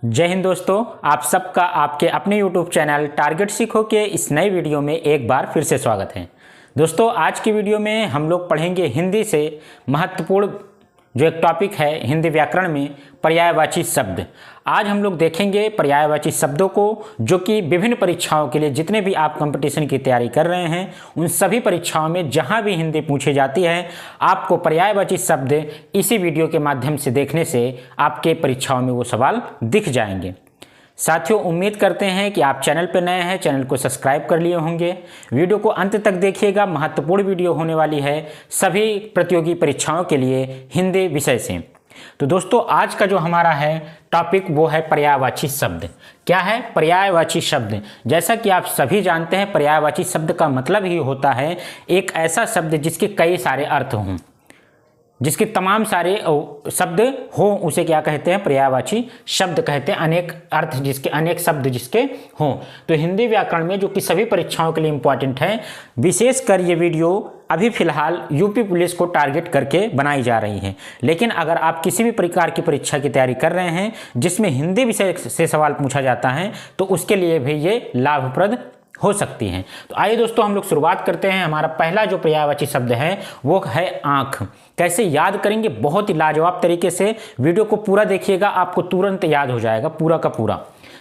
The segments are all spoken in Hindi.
जय हिंद दोस्तों, आप सबका आपके अपने YouTube चैनल टारगेट सीखो के इस नए वीडियो में एक बार फिर से स्वागत है। दोस्तों, आज की वीडियो में हम लोग पढ़ेंगे हिंदी से महत्वपूर्ण जो एक टॉपिक है हिंदी व्याकरण में पर्यायवाची शब्द। आज हम लोग देखेंगे पर्यायवाची शब्दों को, जो कि विभिन्न परीक्षाओं के लिए जितने भी आप कंपटीशन की तैयारी कर रहे हैं उन सभी परीक्षाओं में जहां भी हिंदी पूछी जाती है, आपको पर्यायवाची शब्द इसी वीडियो के माध्यम से देखने से आपके परीक्षाओं में वो सवाल दिख जाएंगे। साथियों, उम्मीद करते हैं कि आप चैनल पर नए हैं, चैनल को सब्सक्राइब कर लिए होंगे। वीडियो को अंत तक देखिएगा, महत्वपूर्ण वीडियो होने वाली है सभी प्रतियोगी परीक्षाओं के लिए हिंदी विषय से। तो दोस्तों, आज का जो हमारा है टॉपिक वो है पर्यायवाची शब्द। क्या है पर्यायवाची शब्द? जैसा कि आप सभी जानते हैं, पर्यायवाची शब्द का मतलब ही होता है एक ऐसा शब्द जिसके कई सारे अर्थ हों, जिसके तमाम सारे शब्द हो, उसे क्या कहते हैं? पर्यायवाची शब्द कहते हैं। अनेक अर्थ जिसके, अनेक शब्द जिसके हों। तो हिंदी व्याकरण में जो कि सभी परीक्षाओं के लिए इंपॉर्टेंट है, विशेषकर ये वीडियो अभी फिलहाल यूपी पुलिस को टारगेट करके बनाई जा रही है। लेकिन अगर आप किसी भी प्रकार की परीक्षा की तैयारी कर रहे हैं जिसमें हिंदी विषय से सवाल पूछा जाता है, तो उसके लिए भी ये लाभप्रद हो सकती हैं। तो आइए दोस्तों, हम लोग शुरुआत करते हैं। हमारा पहला जो पर्यायवाची शब्द है वो है आँख। कैसे याद करेंगे? बहुत ही लाजवाब तरीके से वीडियो को पूरा देखिएगा, आपको तुरंत याद हो जाएगा पूरा का पूरा।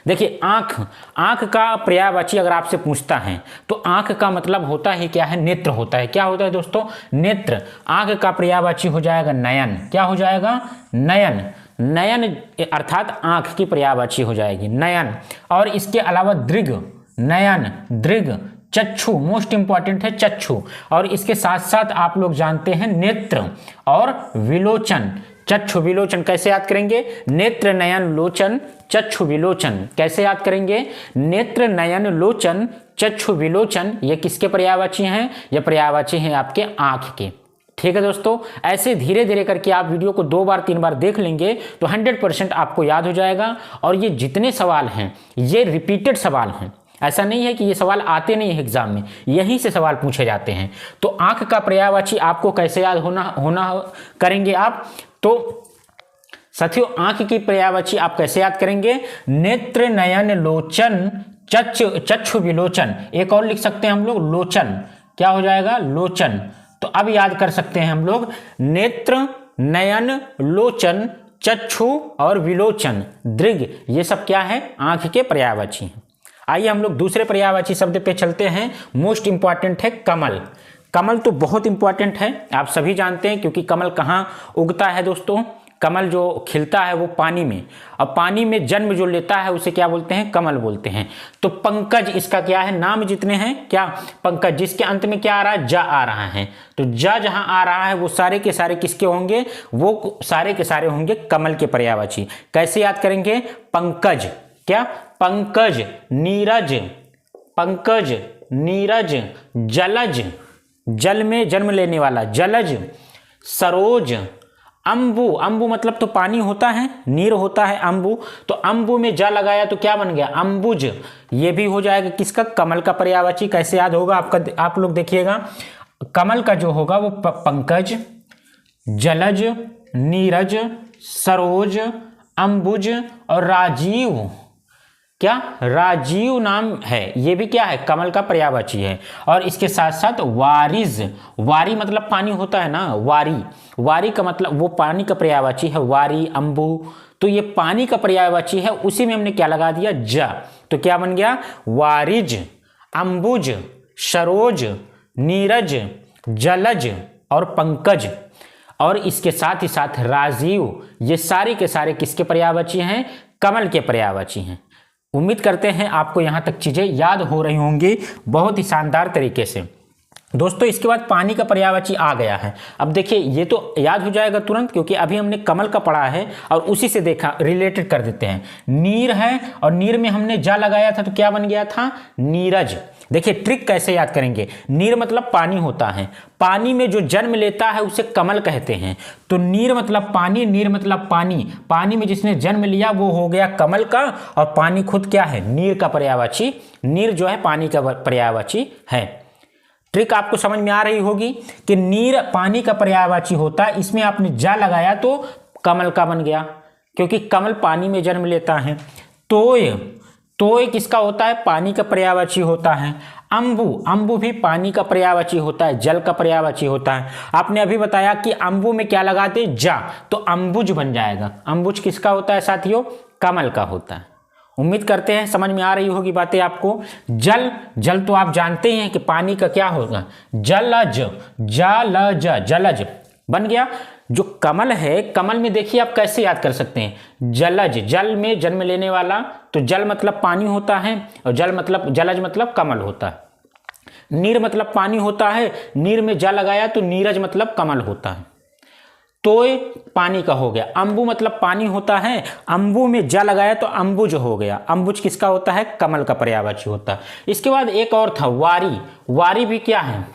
देखिए, आँख, आँख का पर्यायवाची अगर आपसे पूछता है तो आँख का मतलब होता ही क्या है? नेत्र होता है। क्या होता है दोस्तों? नेत्र। आँख का पर्यायवाची हो जाएगा नयन। क्या हो जाएगा? नयन। नयन अर्थात आँख की पर्यायवाची हो जाएगी नयन। और इसके अलावा दृग, नयन, दृग, चक्षु, मोस्ट इंपॉर्टेंट है चक्षु। और इसके साथ साथ आप लोग जानते हैं नेत्र और विलोचन। चक्षु विलोचन कैसे याद करेंगे? नेत्र नयन लोचन चक्षु विलोचन। कैसे याद करेंगे? नेत्र नयन लोचन चक्षु विलोचन। ये किसके पर्यायवाची हैं? ये पर्यायवाची हैं आपके आँख के। ठीक है दोस्तों, ऐसे धीरे धीरे करके आप वीडियो को 2 बार 3 बार देख लेंगे तो 100% आपको याद हो जाएगा। और ये जितने सवाल हैं ये रिपीटेड सवाल हैं, ऐसा नहीं है कि ये सवाल आते नहीं है एग्जाम में, यहीं से सवाल पूछे जाते हैं। तो आंख का पर्यायवाची आपको कैसे याद होना करेंगे आप? तो साथियों, आंख की पर्यायवाची आप कैसे याद करेंगे? नेत्र नयन लोचन चक्षु विलोचन। एक और लिख सकते हैं हम लोग, लोचन। क्या हो जाएगा? लोचन। तो अब याद कर सकते हैं हम लोग, नेत्र नयन लोचन चक्षु और विलोचन, दृग, ये सब क्या है? आंख के पर्यायवाची हैं। आइए हम लोग दूसरे पर्यायवाची शब्द पे चलते हैं। मोस्ट इंपॉर्टेंट है कमल। कमल तो बहुत इंपॉर्टेंट है, आप सभी जानते हैं, क्योंकि कमल कहाँ उगता है दोस्तों? कमल जो खिलता है वो पानी में, और पानी में जन्म जो लेता है उसे क्या बोलते हैं? कमल बोलते हैं। तो पंकज इसका क्या है? नाम जितने हैं क्या? पंकज। जिसके अंत में क्या आ रहा है? जा आ रहा है। तो जा जहां आ रहा है वो सारे के सारे किसके होंगे? वो सारे के सारे होंगे कमल के पर्यायवाची। कैसे याद करेंगे? पंकज। क्या? पंकज, नीरज, पंकज, नीरज, जलज, जल में जन्म लेने वाला, जलज, सरोज, अंबु। अंबु मतलब तो पानी होता है, नीर होता है अंबु। तो अंबु में जा लगाया तो क्या बन गया? अंबुज। ये भी हो जाएगा किसका? कमल का पर्यायवाची। कैसे याद होगा आपका? आप लोग देखिएगा, कमल का जो होगा वो पंकज, जलज, नीरज, सरोज, अंबुज और राजीव। क्या? राजीव नाम है। ये भी क्या है? कमल का पर्यायवाची है। और इसके साथ साथ वारिज। वारी मतलब पानी होता है ना, वारी। वारी का मतलब वो पानी का पर्यायवाची है, वारी, अंबु। तो ये पानी का पर्यायवाची है, उसी में हमने क्या लगा दिया? जा। तो क्या बन गया? वारिज, अंबुज, सरोज, नीरज, जलज और पंकज। और इसके साथ ही साथ राजीव। ये सारे के सारे किसके पर्यायवाची हैं? कमल के पर्यायवाची हैं। उम्मीद करते हैं आपको यहाँ तक चीज़ें याद हो रही होंगी बहुत ही शानदार तरीके से। दोस्तों, इसके बाद पानी का पर्यायवाची आ गया है। अब देखिए, ये तो याद हो जाएगा तुरंत, क्योंकि अभी हमने कमल का पढ़ा है और उसी से देखा, रिलेटेड कर देते हैं। नीर है और नीर में हमने जा लगाया था तो क्या बन गया था? नीरज। देखिए ट्रिक कैसे याद करेंगे। नीर मतलब पानी होता है, पानी में जो जन्म लेता है उसे कमल कहते हैं। तो नीर मतलब पानी, नीर मतलब पानी, पानी में जिसने जन्म लिया वो हो गया कमल का, और पानी खुद क्या है? नीर का पर्यायवाची। नीर जो है पानी का पर्यायवाची है। ट्रिक आपको समझ में आ रही होगी कि नीर पानी का पर्यायवाची होता है, इसमें आपने जा लगाया तो कमल का बन गया, क्योंकि कमल पानी में जन्म लेता है। तोय, तोय किसका होता है? पानी का पर्यायवाची होता है। अंबु, अंबु भी पानी का पर्यायवाची होता है, जल का पर्यायवाची होता है। आपने अभी बताया कि अंबु में क्या लगाते? जा, तो अंबुज बन जाएगा। अंबुज किसका होता है साथियों? कमल का होता है। उम्मीद करते हैं समझ में आ रही होगी बातें आपको। जल, जल तो आप जानते हैं कि पानी का क्या होगा? जलज, जलज, जलज बन गया। जो कमल है, कमल में देखिए आप कैसे याद कर सकते हैं? जलज, जल में जन्म लेने वाला, तो जल मतलब पानी होता है और जल मतलब जलज मतलब कमल होता है। नीर मतलब पानी होता है, नीर में जा लगाया तो नीरज मतलब कमल होता है। तोय पानी का हो गया। अंबु मतलब पानी होता है, अंबु में जा लगाया तो अंबुज हो गया। अंबुज किसका होता है? कमल का पर्यायवाची होता है। इसके बाद एक और था वारी। वारी भी क्या है?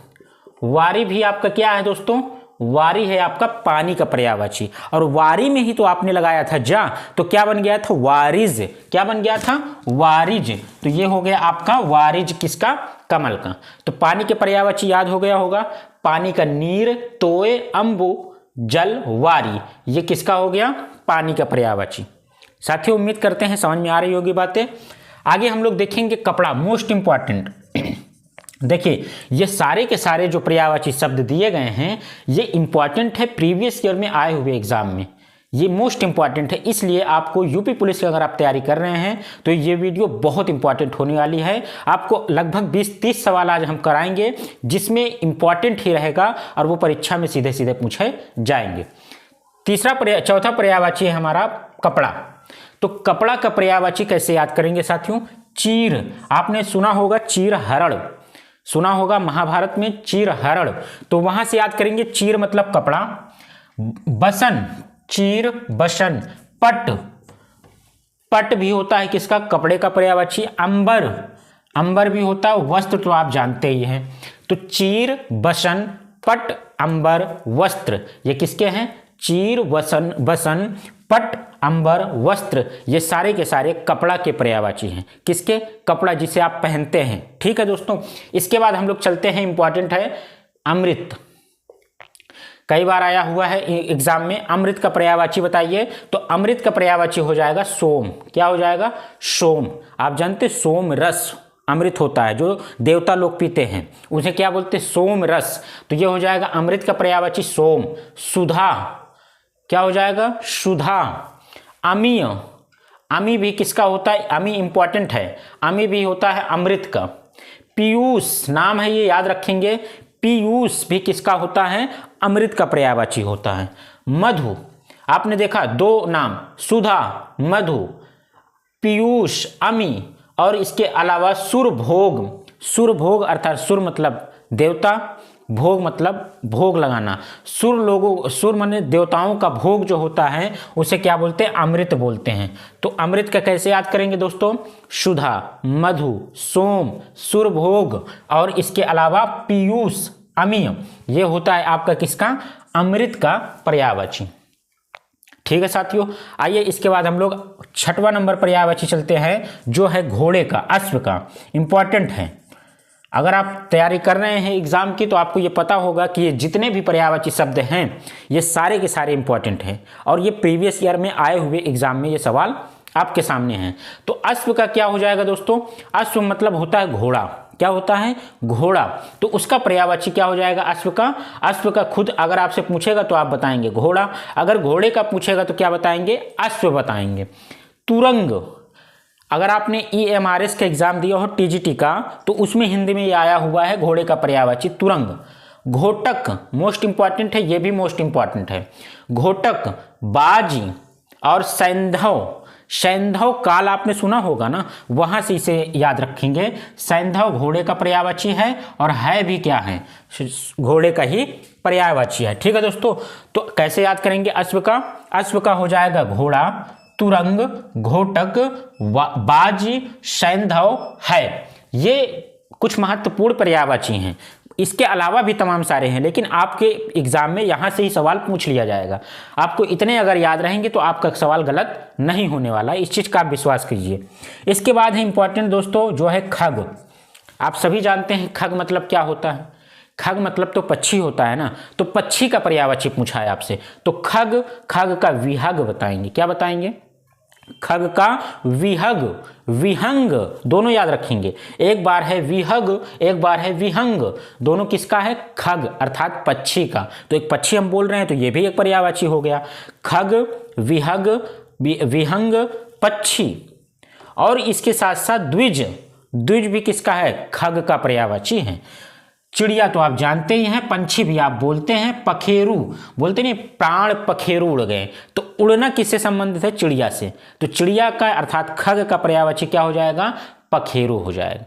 वारी भी आपका क्या है दोस्तों? वारी है आपका पानी का पर्यायवाची, और वारी में ही तो आपने लगाया था जा, तो क्या बन गया था? वारिज। क्या बन गया था? वारिज। तो ये हो गया आपका वारिज, किसका? कमल का। तो पानी के पर्यायवाची याद हो गया होगा। पानी का नीर, तोय, अंबु, जल, वारी, ये किसका हो गया? पानी का पर्यायवाची। साथियों उम्मीद करते हैं समझ में आ रही होगी बातें। आगे हम लोग देखेंगे कपड़ा, मोस्ट इंपॉर्टेंट। देखिए ये सारे के सारे जो पर्यायवाची शब्द दिए गए हैं ये इंपॉर्टेंट है, प्रीवियस ईयर में आए हुए एग्जाम में ये मोस्ट इंपॉर्टेंट है। इसलिए आपको यूपी पुलिस की अगर आप तैयारी कर रहे हैं तो ये वीडियो बहुत इंपॉर्टेंट होने वाली है। आपको लगभग 20-30 सवाल आज हम कराएंगे जिसमें इंपॉर्टेंट ही रहेगा और वो परीक्षा में सीधे सीधे पूछे जाएंगे। चौथा पर्यायवाची है हमारा कपड़ा। तो कपड़ा का पर्यायवाची कैसे याद करेंगे साथियों? चीर, आपने सुना होगा चीर हरण, सुना होगा महाभारत में चीर हरण, तो वहां से याद करेंगे। चीर मतलब कपड़ा। बसन, चीर बसन। पट, पट भी होता है किसका? कपड़े का पर्यायवाची। अंबर, अंबर भी होता है। वस्त्र तो आप जानते ही हैं। तो चीर बसन, पट, अंबर, वस्त्र, ये किसके हैं? चीर, वसन, बसन, पट, अंबर, वस्त्र, ये सारे के सारे कपड़ा के पर्यायवाची हैं। किसके? कपड़ा जिसे आप पहनते हैं। ठीक है दोस्तों। इसके बाद हम लोग चलते हैं, इंपॉर्टेंट है अमृत। कई बार आया हुआ है एग्जाम में, अमृत का पर्यायवाची बताइए। तो अमृत का पर्यायवाची हो जाएगा सोम। क्या हो जाएगा? सोम। आप जानते सोम रस अमृत होता है जो देवता लोग पीते हैं, उसे क्या बोलते? सोम रस। तो ये हो जाएगा अमृत का पर्यायवाची सोम। सुधा, क्या हो जाएगा? सुधा। अमीय, अमी भी किसका होता है? अमी इंपॉर्टेंट है, अमी भी होता है अमृत का। पीयूष नाम है, ये याद रखेंगे। पीयूष भी किसका होता है? अमृत का पर्यायवाची होता है। मधु, आपने देखा दो नाम, सुधा, मधु, पीयूष, अमी, और इसके अलावा सुरभोग। सुरभोग अर्थात सुर मतलब देवता, भोग मतलब भोग लगाना। सुर लोगों, सुर माने देवताओं का भोग जो होता है उसे क्या बोलते हैं? अमृत बोलते हैं। तो अमृत का कैसे याद करेंगे दोस्तों? सुधा, मधु, सोम, सुरभोग और इसके अलावा पीयूष, अमीय, ये होता है आपका किसका? अमृत का पर्यायवाची। ठीक है साथियों। आइए इसके बाद हम लोग 6वां नंबर पर्यायवाची चलते हैं जो है घोड़े का, अश्व का। इंपॉर्टेंट है, अगर आप तैयारी कर रहे हैं एग्जाम की तो आपको ये पता होगा कि ये जितने भी पर्यायवाची शब्द हैं ये सारे के सारे इंपॉर्टेंट हैं और ये प्रीवियस ईयर में आए हुए एग्जाम में ये सवाल आपके सामने हैं। तो अश्व का क्या हो जाएगा दोस्तों? अश्व मतलब होता है घोड़ा। क्या होता है? घोड़ा। तो उसका पर्यायवाची क्या हो जाएगा अश्व का? अश्व का खुद अगर आपसे पूछेगा तो आप बताएंगे घोड़ा, अगर घोड़े का पूछेगा तो क्या बताएंगे? अश्व बताएंगे। तुरंग, अगर आपने EMRS का एग्जाम दिया हो TGT का तो उसमें हिंदी में ये आया हुआ है घोड़े का पर्यायवाची तुरंग। घोटक मोस्ट इंपॉर्टेंट है, ये भी मोस्ट इंपॉर्टेंट है। घोटक, बाजी और सैंधव। सैंधव काल आपने सुना होगा ना, वहां से इसे याद रखेंगे। सैंधव घोड़े का पर्यायवाची है और है भी क्या है? घोड़े का ही पर्यायवाची है। ठीक है दोस्तों। तो कैसे याद करेंगे अश्व का? अश्व का हो जाएगा घोड़ा, तुरंग, घोटक, बाजी, सैंधव है। ये कुछ महत्वपूर्ण पर्यायवाची हैं। इसके अलावा भी तमाम सारे हैं लेकिन आपके एग्जाम में यहाँ से ही सवाल पूछ लिया जाएगा। आपको इतने अगर याद रहेंगे तो आपका सवाल गलत नहीं होने वाला, इस चीज़ का आप विश्वास कीजिए। इसके बाद है इंपॉर्टेंट दोस्तों जो है खग। आप सभी जानते हैं खग मतलब क्या होता है। खग मतलब तो पक्षी होता है ना, तो पक्षी का पर्यायवाची पूछा है आपसे, तो खग, खग का विहग बताएंगे। क्या बताएंगे? खग का विहग, विहंग दोनों याद रखेंगे। एक बार है विहग, एक बार है विहंग, दोनों किसका है? खग अर्थात पक्षी का। तो एक पक्षी हम बोल रहे हैं तो ये भी एक पर्यायवाची हो गया। खग, विहग, विहंग, पक्षी। और इसके साथ साथ द्विज, द्विज भी किसका है? खग का पर्यायवाची है। चिड़िया तो आप जानते ही हैं, पंछी भी आप बोलते हैं, पखेरु बोलते नहीं, प्राण पखेरु उड़ गए, तो उड़ना किससे संबंधित है? चिड़िया से। तो चिड़िया का अर्थात खग का पर्यायवाची क्या हो जाएगा? पखेरु हो जाएगा।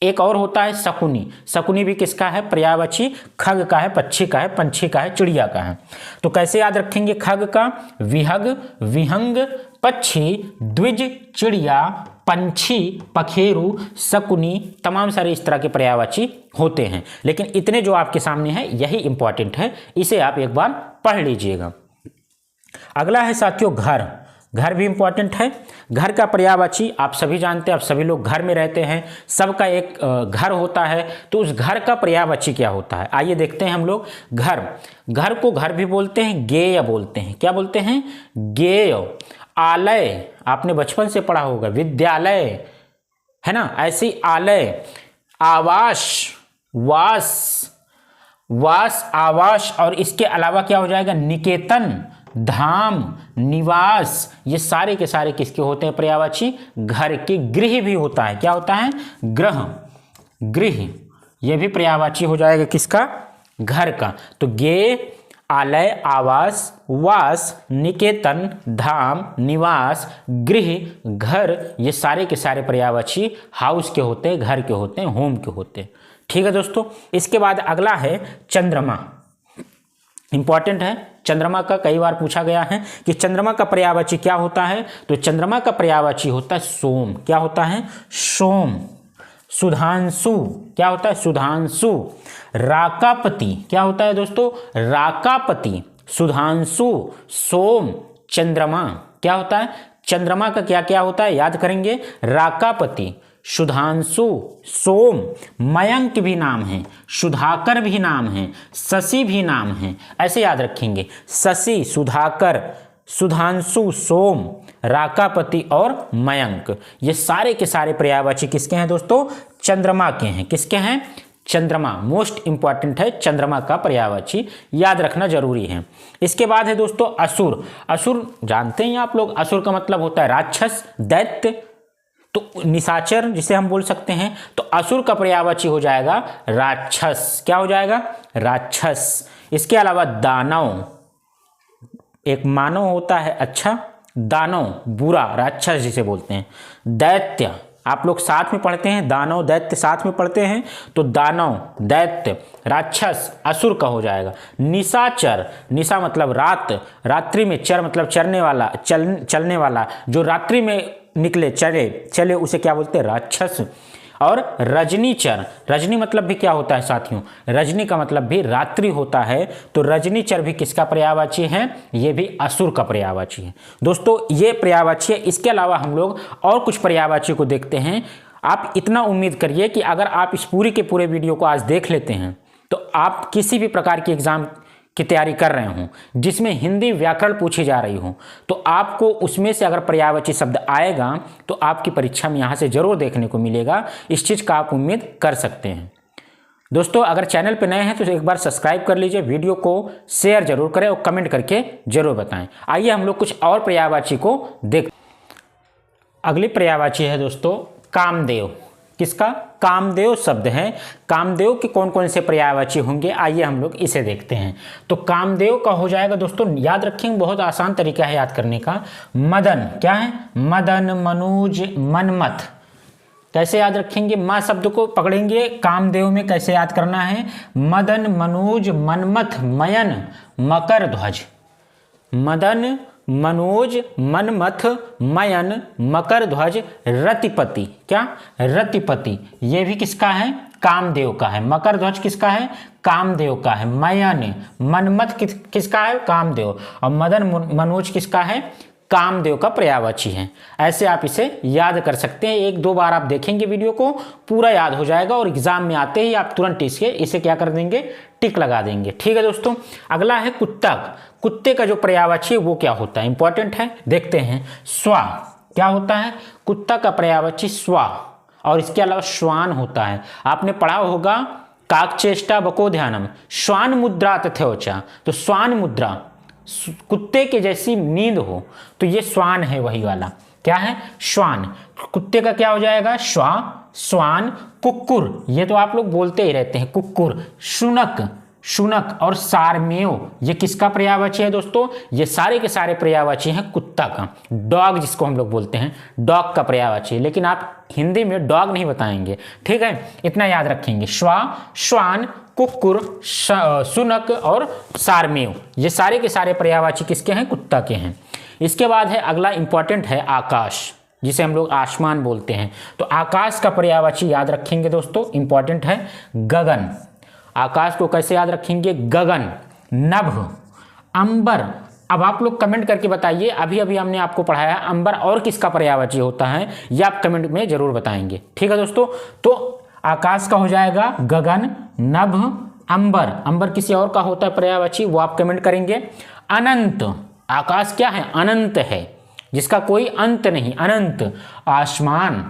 एक और होता है शकुनी, शकुनी भी किसका है? पर्यायवाची खग का है, पक्षी का है, पंछी का है, चिड़िया का है। तो कैसे याद रखेंगे? खग का विहग, विहंग, पक्षी, द्विज, चिड़िया, पंछी, पखेरु, शकुनी, तमाम सारे इस तरह के पर्यायवाची होते हैं। लेकिन इतने जो आपके सामने हैं यही इंपॉर्टेंट है, इसे आप एक बार पढ़ लीजिएगा। अगला है साथियों घर। घर भी इंपॉर्टेंट है। घर का पर्यायवाची आप सभी जानते हैं, आप सभी लोग घर में रहते हैं, सबका एक घर होता है, तो उस घर का पर्यायवाची क्या होता है? आइए देखते हैं हम लोग। घर, घर को घर भी बोलते हैं, गेय बोलते हैं। क्या बोलते हैं? गेय। आलय आपने बचपन से पढ़ा होगा, विद्यालय है ना, ऐसी आलय। आवास, वास, वास, आवास। और इसके अलावा क्या हो जाएगा? निकेतन, धाम, निवास। ये सारे के सारे किसके होते हैं पर्यायवाची? घर के। गृह भी होता है। क्या होता है? ग्रह, गृह, ये भी पर्यायवाची हो जाएगा किसका? घर का। तो गे, आलय, आवास, वास, निकेतन, धाम, निवास, गृह, घर, ये सारे के सारे पर्यायवाची हाउस के होते हैं, घर के होते हैं, होम के होते हैं। ठीक है दोस्तों। इसके बाद अगला है चंद्रमा। इंपॉर्टेंट है, चंद्रमा का कई बार पूछा गया है कि चंद्रमा का पर्यायवाची क्या होता है? तो चंद्रमा का पर्यायवाची होता है सोम। क्या होता है? सोम। सुधांशु, क्या होता है? सुधांशु। राकापति, क्या होता है दोस्तों? राकापति, सुधांशु, सोम, चंद्रमा। क्या होता है? चंद्रमा का क्या क्या होता है? याद करेंगे। राकापति, सुधांशु, सोम, मयंक भी नाम है, सुधाकर भी नाम है, शशि भी नाम है, ऐसे याद रखेंगे। शशि, सुधाकर, सुधांशु, सोम, राकापति और मयंक, ये सारे के सारे पर्यायवाची किसके हैं दोस्तों? चंद्रमा के हैं। किसके हैं? चंद्रमा। मोस्ट इंपॉर्टेंट है चंद्रमा का पर्यायवाची, याद रखना जरूरी है। इसके बाद है दोस्तों असुर। असुर जानते हैं आप लोग, असुर का मतलब होता है राक्षस, दैत्य, तो निशाचर जिसे हम बोल सकते हैं। तो असुर का पर्यायवाची हो जाएगा राक्षस। क्या हो जाएगा? राक्षस। इसके अलावा दानव, एक मानव होता है अच्छा, दानव बुरा, राक्षस जिसे बोलते हैं। दैत्य आप लोग साथ में पढ़ते हैं, दानव दैत्य साथ में पढ़ते हैं, तो दानव, दैत्य, राक्षस, असुर का हो जाएगा। निशाचर, निशा मतलब रात, रात्रि में, चर मतलब चरने वाला, चलने वाला, जो रात्रि में निकले, चले उसे क्या बोलते हैं? राक्षस। और रजनीचर, रजनी मतलब भी क्या होता है साथियों? रजनी का मतलब भी रात्रि होता है, तो रजनीचर भी किसका पर्यायवाची है? ये भी असुर का पर्यायवाची है। दोस्तों ये पर्यायवाची है। इसके अलावा हम लोग और कुछ पर्यायवाची को देखते हैं। आप इतना उम्मीद करिए कि अगर आप इस पूरे के पूरे वीडियो को आज देख लेते हैं तो आप किसी भी प्रकार की एग्जाम की तैयारी कर रहे हों जिसमें हिंदी व्याकरण पूछी जा रही हो, तो आपको उसमें से अगर पर्यायवाची शब्द आएगा तो आपकी परीक्षा में यहाँ से जरूर देखने को मिलेगा। इस चीज़ का आप उम्मीद कर सकते हैं। दोस्तों अगर चैनल पर नए हैं तो एक बार सब्सक्राइब कर लीजिए, वीडियो को शेयर जरूर करें और कमेंट करके जरूर बताएं। आइए हम लोग कुछ और पर्यायवाची को देख। अगली पर्यायवाची है दोस्तों कामदेव। किसका? कामदेव शब्द है। कामदेव के कौन कौन से पर्यायवाची होंगे, आइए हम लोग इसे देखते हैं। तो कामदेव का हो जाएगा दोस्तों, याद रखेंगे, बहुत आसान तरीका है याद करने का। मदन, क्या है? मदन, मनुज, मनमथ। कैसे याद रखेंगे? माँ शब्द को पकड़ेंगे, कामदेव में कैसे याद करना है? मदन, मनुज, मनमथ, मयन, मकर ध्वज। मदन, मनोज, मनमथ, मयन, मकर ध्वज, रतिपति। क्या? रतिपति। ये भी किसका है? कामदेव का है। मकर ध्वज किसका है? कामदेव का है। मयन, मनमथ किसका है? कामदेव। और मदन, मनोज किसका है? कामदेव का पर्यायवाची है। ऐसे आप इसे याद कर सकते हैं। 1-2 बार आप देखेंगे वीडियो को, पूरा याद हो जाएगा और एग्जाम में आते ही आप तुरंत इसे क्या कर देंगे, टिक लगा देंगे। ठीक है दोस्तों। अगला है कुत्ता। कुत्ते का जो पर्यायवाची है वो क्या होता है, इंपॉर्टेंट है, देखते हैं। स्वा क्या होता है, कुत्ता का पर्यायवाची स्वा, और इसके अलावा श्वान होता है। आपने पढ़ा होगा काकचेष्टा बको ध्यानम, श्वान मुद्रा तथोचा। तो श्वान मुद्रा, कुत्ते के जैसी नींद हो, तो ये श्वान है, वही वाला क्या है, श्वान। कुत्ते का क्या हो जाएगा, श्वा, श्वान। कुक्कुर, ये तो आप लोग बोलते ही रहते हैं, कुक्कुर। शुनक, शुनक और सारमेय, ये किसका पर्यायवाची है दोस्तों, ये सारे के सारे पर्यायवाची हैं कुत्ता का। डॉग जिसको हम लोग बोलते हैं, डॉग का पर्यायवाची, लेकिन आप हिंदी में डॉग नहीं बताएंगे। ठीक है, इतना याद रखेंगे। श्वा, श्वान, कुक्कुर, शुनक और सारमेय, ये सारे के सारे पर्यायवाची किसके हैं, कुत्ता के हैं। इसके बाद है अगला इंपॉर्टेंट है आकाश, जिसे हम लोग आसमान बोलते हैं। तो आकाश का पर्यायवाची याद रखेंगे दोस्तों, इंपॉर्टेंट है गगन। आकाश को कैसे याद रखेंगे, गगन, नभ, अंबर। अब आप लोग कमेंट करके बताइए, अभी अभी हमने आपको पढ़ाया अंबर और किसका पर्यायवाची होता है, ये आप कमेंट में जरूर बताएंगे। ठीक है दोस्तों। तो आकाश का हो जाएगा गगन, नभ, अंबर। अंबर किसी और का होता है पर्यायवाची, वो आप कमेंट करेंगे। अनंत, आकाश क्या है, अनंत है, जिसका कोई अंत नहीं, अनंत। आसमान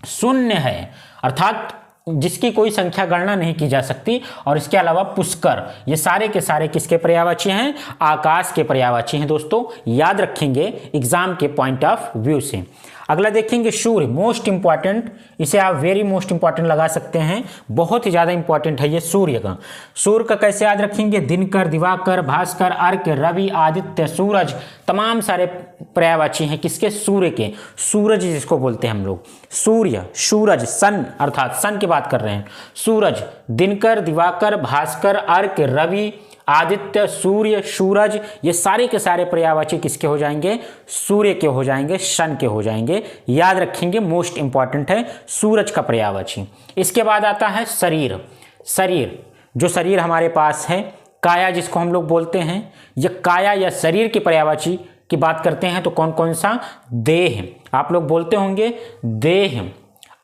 शून्य है, अर्थात जिसकी कोई संख्या गणना नहीं की जा सकती। और इसके अलावा पुष्कर, ये सारे के सारे किसके पर्यायवाची हैं, आकाश के पर्यायवाची हैं दोस्तों, याद रखेंगे एग्जाम के पॉइंट ऑफ व्यू से। अगला देखेंगे सूर्य, मोस्ट इंपॉर्टेंट, इसे आप वेरी मोस्ट इंपॉर्टेंट लगा सकते हैं, बहुत ही ज़्यादा इंपॉर्टेंट है ये सूर्य का। सूर्य का कैसे याद रखेंगे, दिनकर, दिवाकर, भास्कर, अर्क, रवि, आदित्य, सूरज, तमाम सारे पर्यायवाची हैं किसके, सूर्य के। सूरज जिसको बोलते हैं हम लोग, सूर्य, सूरज, सन, अर्थात सन की बात कर रहे हैं। सूरज, दिनकर, दिवाकर, भास्कर, अर्क, रवि, आदित्य, सूर्य, सूरज, ये सारे के सारे पर्यायवाची किसके हो जाएंगे, सूर्य के हो जाएंगे, सन के हो जाएंगे। याद रखेंगे, मोस्ट इंपॉर्टेंट है सूरज का पर्यायवाची। इसके बाद आता है शरीर। शरीर, जो शरीर हमारे पास है, काया जिसको हम लोग बोलते हैं, ये काया या शरीर की पर्यायवाची की बात करते हैं तो कौन कौन सा, देह, आप लोग बोलते होंगे देह,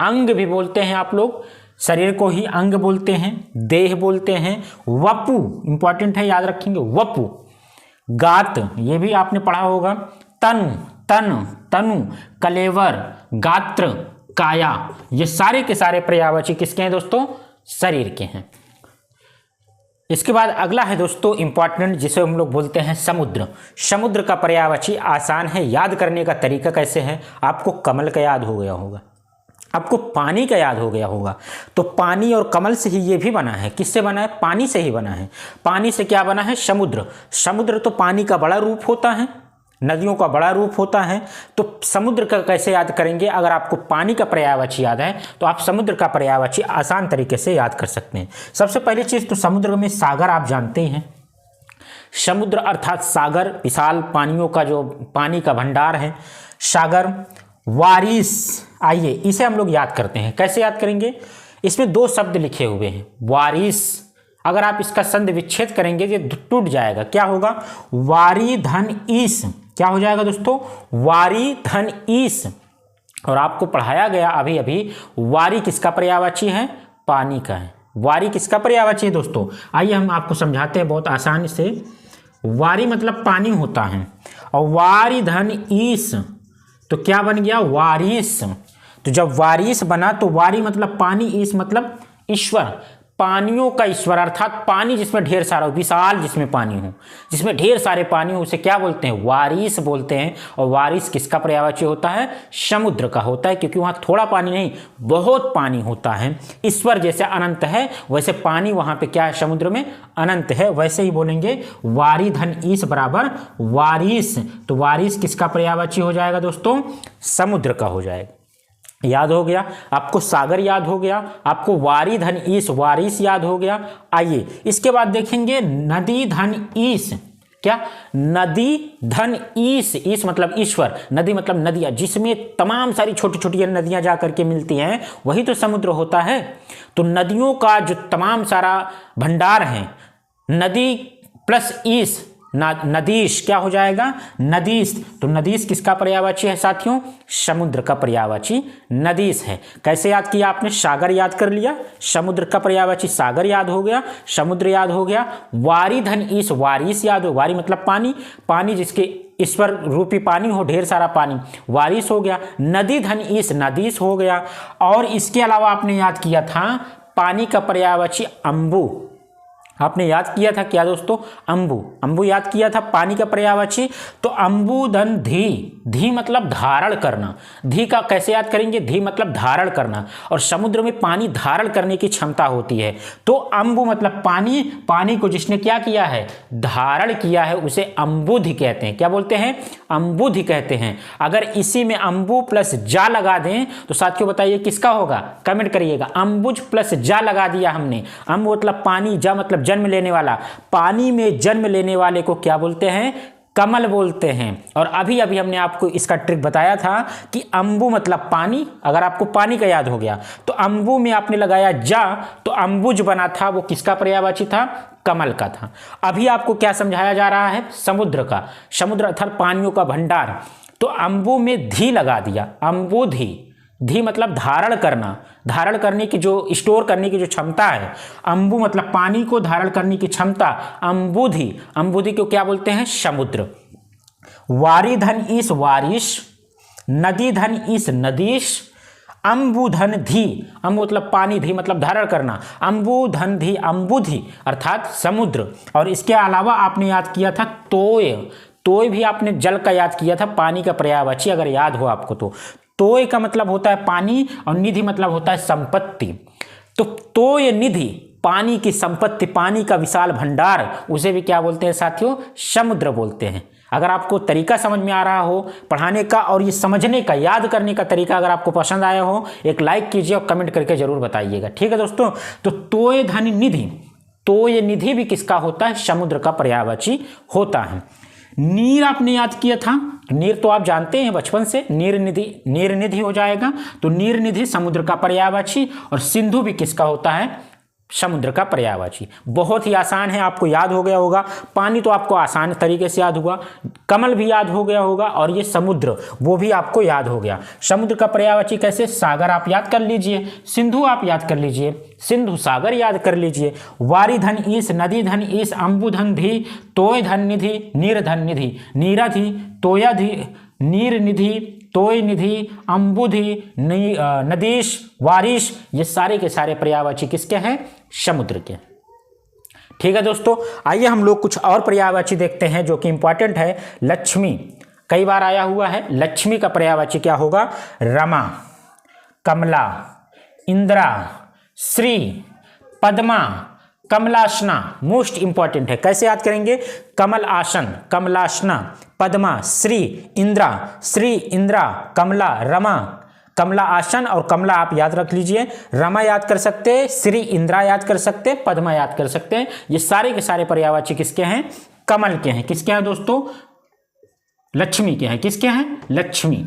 अंग भी बोलते हैं आप लोग, शरीर को ही अंग बोलते हैं, देह बोलते हैं। वपु इंपॉर्टेंट है, याद रखेंगे, वपु। गात, ये भी आपने पढ़ा होगा, तनु, तन, तनु, कलेवर, गात्र, काया, ये सारे के सारे पर्यायवाची किसके हैं दोस्तों, शरीर के हैं। इसके बाद अगला है दोस्तों इंपॉर्टेंट, जिसे हम लोग बोलते हैं समुद्र। समुद्र का पर्यायवाची आसान है, याद करने का तरीका कैसे है, आपको कमल का याद हो गया होगा, आपको पानी का याद हो गया होगा। तो पानी और कमल से ही ये भी बना है, किससे बना है, पानी से ही बना है। पानी से क्या बना है, समुद्र। समुद्र तो पानी का बड़ा रूप होता है, नदियों का बड़ा रूप होता है। तो समुद्र का कैसे याद करेंगे, अगर आपको पानी का पर्यायवाची याद है तो आप समुद्र का पर्यायवाची आसान तरीके से याद कर सकते हैं। सबसे पहली चीज़ तो समुद्र में सागर आप जानते ही हैं, समुद्र अर्थात सागर, विशाल पानियों का जो पानी का भंडार है, सागर। वारिस, आइए इसे हम लोग याद करते हैं, कैसे याद करेंगे, इसमें 2 शब्द लिखे हुए हैं, वारिस। अगर आप इसका संधि विच्छेद करेंगे ये टूट जाएगा, क्या होगा, वारी धन ईस, क्या हो जाएगा दोस्तों, वारी धन ईस। और आपको पढ़ाया गया अभी अभी, वारी किसका पर्यायवाची है, पानी का है। वारी किसका पर्यायवाची है दोस्तों, आइए हम आपको समझाते हैं बहुत आसानी से। वारी मतलब पानी होता है, और वारी धन ईस तो क्या बन गया, वारिस। तो जब वारिस बना तो वारी मतलब पानी, ईस मतलब ईश्वर, पानियों का ईश्वर, अर्थात पानी जिसमें ढेर सारा हो, विशाल जिसमें पानी हो, जिसमें ढेर सारे पानी हो, उसे क्या बोलते हैं, वारिस बोलते हैं। और वारिस किसका पर्यायवाची होता है, समुद्र का होता है, क्योंकि वहाँ थोड़ा पानी नहीं बहुत पानी होता है। ईश्वर जैसे अनंत है वैसे पानी वहाँ पे क्या है, समुद्र में अनंत है, वैसे ही बोलेंगे वारी धन ईस बराबर वारिस। तो वारिस किसका पर्यायवाची हो जाएगा दोस्तों, समुद्र का हो जाएगा। याद हो गया आपको, सागर याद हो गया आपको, वारी धन ईस वारिस याद हो गया। आइए इसके बाद देखेंगे नदी धन ईस, क्या, नदी धन ईस, ईस मतलब ईश्वर, नदी मतलब नदियाँ, जिसमें तमाम सारी छोटी छोटी नदियाँ जा करके मिलती हैं, वही तो समुद्र होता है। तो नदियों का जो तमाम सारा भंडार है, नदी प्लस ईस नदीश क्या हो जाएगा, नदीस। तो नदीस किसका पर्यायवाची है साथियों, समुद्र का पर्यायवाची नदीस है। कैसे याद किया आपने, सागर याद कर लिया, समुद्र का पर्यायवाची सागर याद हो गया, समुद्र याद हो गया। वारी धन ईस, वारिस याद हो, वारी मतलब पानी, पानी जिसके ईश्वर रूपी पानी हो, ढेर सारा पानी, वारिस हो गया। नदी धन ईस, नदीस हो गया। और इसके अलावा आपने याद किया था पानी का पर्यायवाची अम्बु, आपने याद किया था क्या दोस्तों, अंबु, अंबु याद किया था पानी का पर्यायवाची। तो अंबु धन धी, धी मतलब धारण करना, धी का कैसे याद करेंगे, धी मतलब धारण करना, और समुद्र में पानी धारण करने की क्षमता होती है। तो अंबु मतलब पानी, पानी को जिसने क्या किया है, धारण किया है, उसे अंबुधि कहते हैं। क्या बोलते हैं, अंबुधि कहते हैं। अगर इसी में अंबु प्लस जा लगा दें तो साथियों बताइए किसका होगा, कमेंट करिएगा। अंबुज प्लस जा लगा दिया हमने, अंबु मतलब पानी, जा मतलब जन्म लेने वाला, पानी में जन्म लेने वाले को क्या बोलते हैं, कमल बोलते हैं। और अभी अभी हमने आपको इसका ट्रिक बताया था कि अंबु मतलब पानी, अगर आपको पानी का याद हो गया तो अंबु में आपने लगाया जा, तो अंबुज बना था, वो किसका पर्यायवाची था, कमल का था। अभी आपको क्या समझाया जा रहा है, समुद्र का, समुद्र अर्थात पानियों का भंडार। तो अंबु में धी लगा दिया, अंबुधि, धी मतलब धारण करना, धारण करने की जो, स्टोर करने की जो क्षमता है। अंबु मतलब पानी को धारण करने की क्षमता, अंबुधि, अंबुधि को क्या बोलते हैं, समुद्र। वारी धन ईस, वारिश, नदी धन ईस, नदीश, अंबुधन धी, अंबु मतलब पानी, धी मतलब धारण करना, अंबुधन धी, अंबुधि अर्थात समुद्र। और इसके अलावा आपने याद किया था तोय, तोय भी आपने जल का याद किया था, पानी का पर्यायवाची अगर याद हो आपको तो। तोय का मतलब होता है पानी और निधि मतलब होता है संपत्ति। तो तोय निधि, पानी की संपत्ति, पानी का विशाल भंडार, उसे भी क्या बोलते हैं साथियों, समुद्र बोलते हैं। अगर आपको तरीका समझ में आ रहा हो पढ़ाने का और ये समझने का, याद करने का तरीका अगर आपको पसंद आया हो, एक लाइक कीजिए और कमेंट करके जरूर बताइएगा, ठीक है दोस्तों। तो तोय धन निधि, तोय निधि भी किसका होता है, समुद्र का पर्यायवाची होता है। नीर आपने याद किया था, नीर तो आप जानते हैं बचपन से, नीर निधि, नीर निधि हो जाएगा। तो नीर निधि समुद्र का पर्यायवाची, और सिंधु भी किसका होता है, समुद्र का पर्यायवाची। बहुत ही आसान है, आपको याद हो गया होगा। पानी तो आपको आसान तरीके से याद हुआ, कमल भी याद हो गया होगा, और ये समुद्र वो भी आपको याद हो गया। समुद्र का पर्यायवाची कैसे, सागर आप याद कर लीजिए, सिंधु आप याद कर लीजिए, सिंधु सागर याद कर लीजिए। वारी धन ईस, नदी धन ईस, अंबु धन धी, तोय धन निधि, नीर धन निधि, नीराधि, तोयाधि, नीर निधि, तोय निधि, अंबुधि, नदीश, वारिश, ये सारे के सारे पर्यायवाची किसके हैं, समुद्र के। ठीक है दोस्तों, आइए हम लोग कुछ और पर्यायवाची देखते हैं जो कि इंपॉर्टेंट है। लक्ष्मी कई बार आया हुआ है, लक्ष्मी का पर्यायवाची क्या होगा, रमा, कमला, इंदिरा, श्री, पद्मा, कमलासना। मोस्ट इंपॉर्टेंट है, कैसे याद करेंगे, कमल आसन, कमलासना, पद्मा, श्री, इंदिरा, श्री, इंदिरा, कमला, रमा, कमला आसन और कमला आप याद रख लीजिए। रमा याद कर सकते हैं, श्री, इंदिरा याद कर सकते हैं, पद्मा याद कर सकते हैं। ये सारे के सारे पर्यायवाची किसके हैं, कमल के हैं। किसके हैं दोस्तों, लक्ष्मी के हैं। किसके हैं, लक्ष्मी।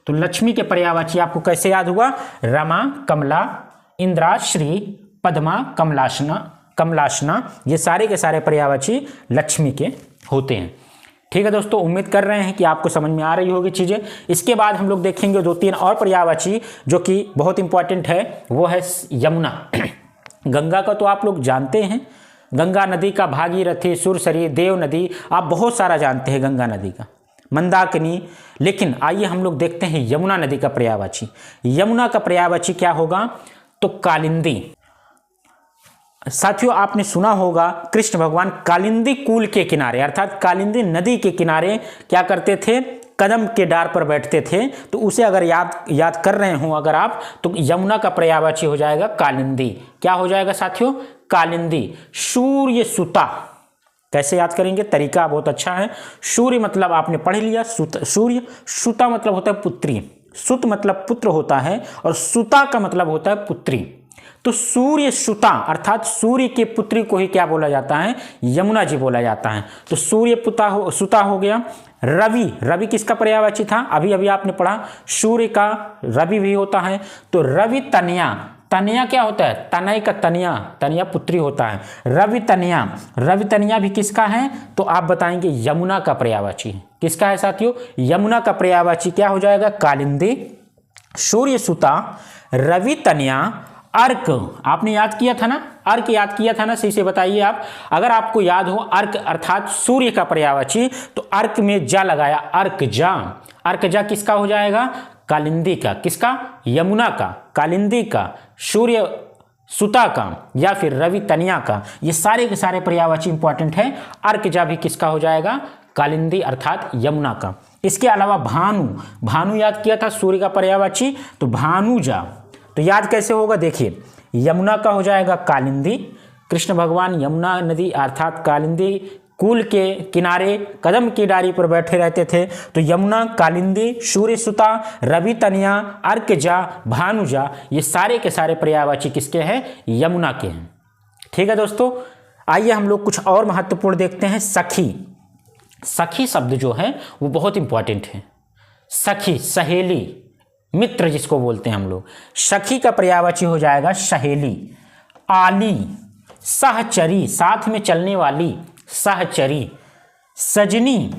तो लक्ष्मी के पर्यायवाची आपको कैसे याद हुआ, रमा, कमला, इंदिरा, श्री, पद्मा, कमलासना, कमलासना, ये सारे के सारे पर्यायवाची लक्ष्मी के होते हैं। ठीक है दोस्तों, उम्मीद कर रहे हैं कि आपको समझ में आ रही होगी चीज़ें। इसके बाद हम लोग देखेंगे 2-3 और पर्यायवाची जो कि बहुत इंपॉर्टेंट है, वो है यमुना। गंगा का तो आप लोग जानते हैं, गंगा नदी का भागीरथी, सुरसरी, देव नदी, आप बहुत सारा जानते हैं गंगा नदी का, मंदाकिनी। लेकिन आइए हम लोग देखते हैं यमुना नदी का पर्यायवाची। यमुना का पर्यायवाची क्या होगा, तो कालिंदी। साथियों आपने सुना होगा कृष्ण भगवान कालिंदी कूल के किनारे अर्थात कालिंदी नदी के किनारे क्या करते थे, कदम के डार पर बैठते थे। तो उसे अगर याद कर रहे हो अगर आप, तो यमुना का पर्यायवाची हो जाएगा कालिंदी। क्या हो जाएगा साथियों, कालिंदी। सूर्य सुता, कैसे याद करेंगे, तरीका बहुत अच्छा है। सूर्य मतलब आपने पढ़ लिया, सूर्य, सुता मतलब होता है पुत्री, सुत मतलब पुत्र होता है, और सुता का मतलब होता है पुत्री। तो सूर्य सुता अर्थात सूर्य के पुत्री को ही क्या बोला जाता है, यमुना जी बोला जाता है। तो सूर्य सुता हो गया। रवि, रवि किसका पर्यायवाची था, अभी अभी आपने पढ़ा, सूर्य का रवि भी होता है। तो रवि तनया, तनया क्या होता है? तनय का तनिया, तनिया पुत्री होता है। रवि तनिया, रवि तनिया भी किसका है? तो आप बताएंगे यमुना का पर्यायवाची है। किसका है साथियों? यमुना का पर्यायवाची क्या हो जाएगा? कालिंदी, सूर्य सुता, रवि तनिया, अर्क। आपने याद किया था ना, अर्क याद किया था ना, सही से बताइए आप। अगर आपको याद हो अर्क अर्थात सूर्य का पर्यायवाची, तो अर्क में जा लगाया, अर्कजा। अर्कजा किसका हो जाएगा? कालिंदी का। किसका? यमुना का, कालिंदी का, सूर्य सुता का या फिर रवि तनिया का। ये सारे के सारे पर्यायवाची इंपॉर्टेंट है। अर्कजा भी किसका हो जाएगा? कालिंदी अर्थात यमुना का। इसके अलावा भानु, भानु याद किया था सूर्य का पर्यायवाची, तो भानुजा। तो याद कैसे होगा? देखिए, यमुना का हो जाएगा कालिंदी। कृष्ण भगवान यमुना नदी अर्थात कालिंदी कूल के किनारे कदम की डारी पर बैठे रहते थे। तो यमुना, कालिंदी, सूर्य सुता, रवि तनिया, अर्कजा, भानुजा, ये सारे के सारे पर्यायवाची किसके हैं? यमुना के हैं। ठीक है दोस्तों, आइए हम लोग कुछ और महत्वपूर्ण देखते हैं। सखी, सखी शब्द जो है वो बहुत इंपॉर्टेंट है। सखी, सहेली, मित्र जिसको बोलते हैं हम लोग। सखी का पर्यायवाची हो जाएगा सहेली। आली, सहचरी, साथ में चलने वाली, सहचरी। सजनी,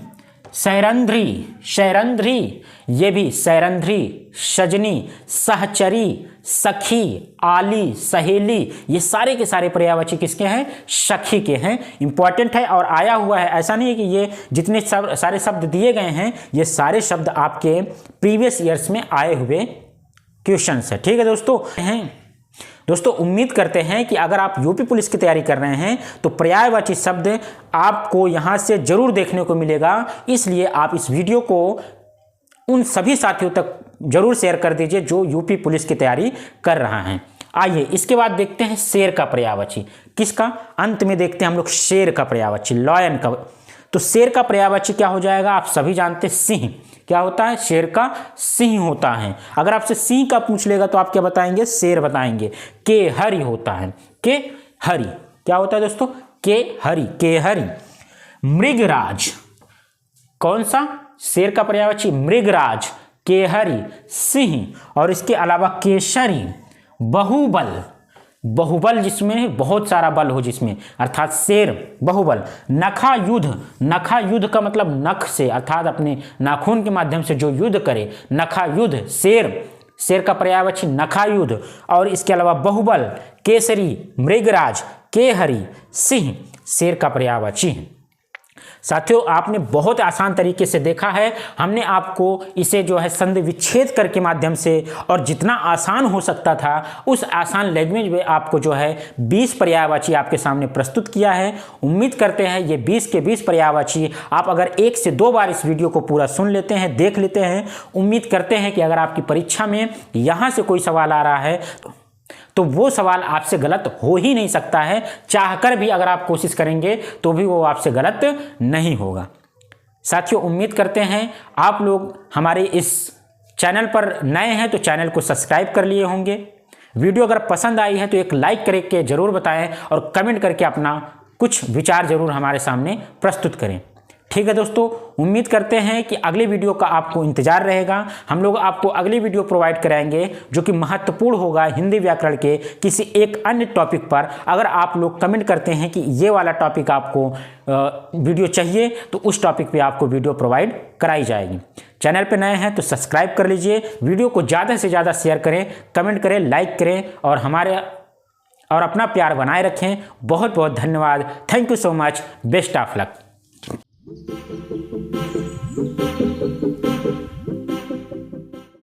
सैरंध्री, सैरंध्री, ये भी सैरंध्री, सजनी, सहचरी, सखी, आली, सहेली, ये सारे के सारे पर्यायवाची किसके हैं? सखी के हैं। इंपॉर्टेंट है और आया हुआ है। ऐसा नहीं है कि ये जितने सारे शब्द दिए गए हैं ये सारे शब्द आपके प्रीवियस ईयर्स में आए हुए क्वेश्चंस है। ठीक है दोस्तों, उम्मीद करते हैं कि अगर आप यूपी पुलिस की तैयारी कर रहे हैं तो पर्यायवाची शब्द आपको यहाँ से जरूर देखने को मिलेगा। इसलिए आप इस वीडियो को उन सभी साथियों तक जरूर शेयर कर दीजिए जो यूपी पुलिस की तैयारी कर रहा है। आइए इसके बाद देखते हैं शेर का पर्यायवाची। किसका? अंत में देखते हैं हम लोग शेर का पर्यायवाची, लॉयन का। तो शेर का पर्यायवाची क्या हो जाएगा? आप सभी जानते हैं, सिंह। क्या होता है? शेर का सिंह होता है। अगर आपसे सिंह का पूछ लेगा तो आप क्या बताएंगे? शेर बताएंगे। के हरि होता है। के हरि क्या होता है दोस्तों? के हरि, के हरि। मृगराज, कौन सा? शेर का पर्यायवाची मृगराज, केहरी, सिंह। और इसके अलावा केसरी, बहुबल, बहुबल जिसमें बहुत सारा बल हो, जिसमें अर्थात शेर, बहुबल। नखा युद्ध, नखा युद्ध का मतलब नख से अर्थात अपने नाखून के माध्यम से जो युद्ध करे, नखा युद्ध, शेर, शेर का पर्यायवाची नखा युद्ध। और इसके अलावा बहुबल, केसरी, मृगराज, केहरी, सिंह शेर का पर्यायवाची है। साथियों, आपने बहुत आसान तरीके से देखा है। हमने आपको इसे जो है संधि विच्छेद कर के माध्यम से और जितना आसान हो सकता था उस आसान लैंग्वेज में आपको जो है 20 पर्यायवाची आपके सामने प्रस्तुत किया है। उम्मीद करते हैं ये 20 के 20 पर्यायवाची आप अगर 1 से 2 बार इस वीडियो को पूरा सुन लेते हैं, देख लेते हैं, उम्मीद करते हैं कि अगर आपकी परीक्षा में यहाँ से कोई सवाल आ रहा है तो वो सवाल आपसे गलत हो ही नहीं सकता है। चाहकर भी अगर आप कोशिश करेंगे तो भी वो आपसे गलत नहीं होगा। साथियों, उम्मीद करते हैं आप लोग हमारे इस चैनल पर नए हैं तो चैनल को सब्सक्राइब कर लिए होंगे। वीडियो अगर पसंद आई है तो एक लाइक करके जरूर बताएं और कमेंट करके अपना कुछ विचार जरूर हमारे सामने प्रस्तुत करें। ठीक है दोस्तों, उम्मीद करते हैं कि अगले वीडियो का आपको इंतजार रहेगा। हम लोग आपको अगली वीडियो प्रोवाइड कराएंगे जो कि महत्वपूर्ण होगा हिंदी व्याकरण के किसी एक अन्य टॉपिक पर। अगर आप लोग कमेंट करते हैं कि ये वाला टॉपिक आपको वीडियो चाहिए तो उस टॉपिक पे आपको वीडियो प्रोवाइड कराई जाएगी। चैनल पे नए हैं तो सब्सक्राइब कर लीजिए, वीडियो को ज़्यादा से ज़्यादा शेयर करें, कमेंट करें, लाइक करें और अपना प्यार बनाए रखें। बहुत बहुत धन्यवाद। Thank you so much. Best of luck.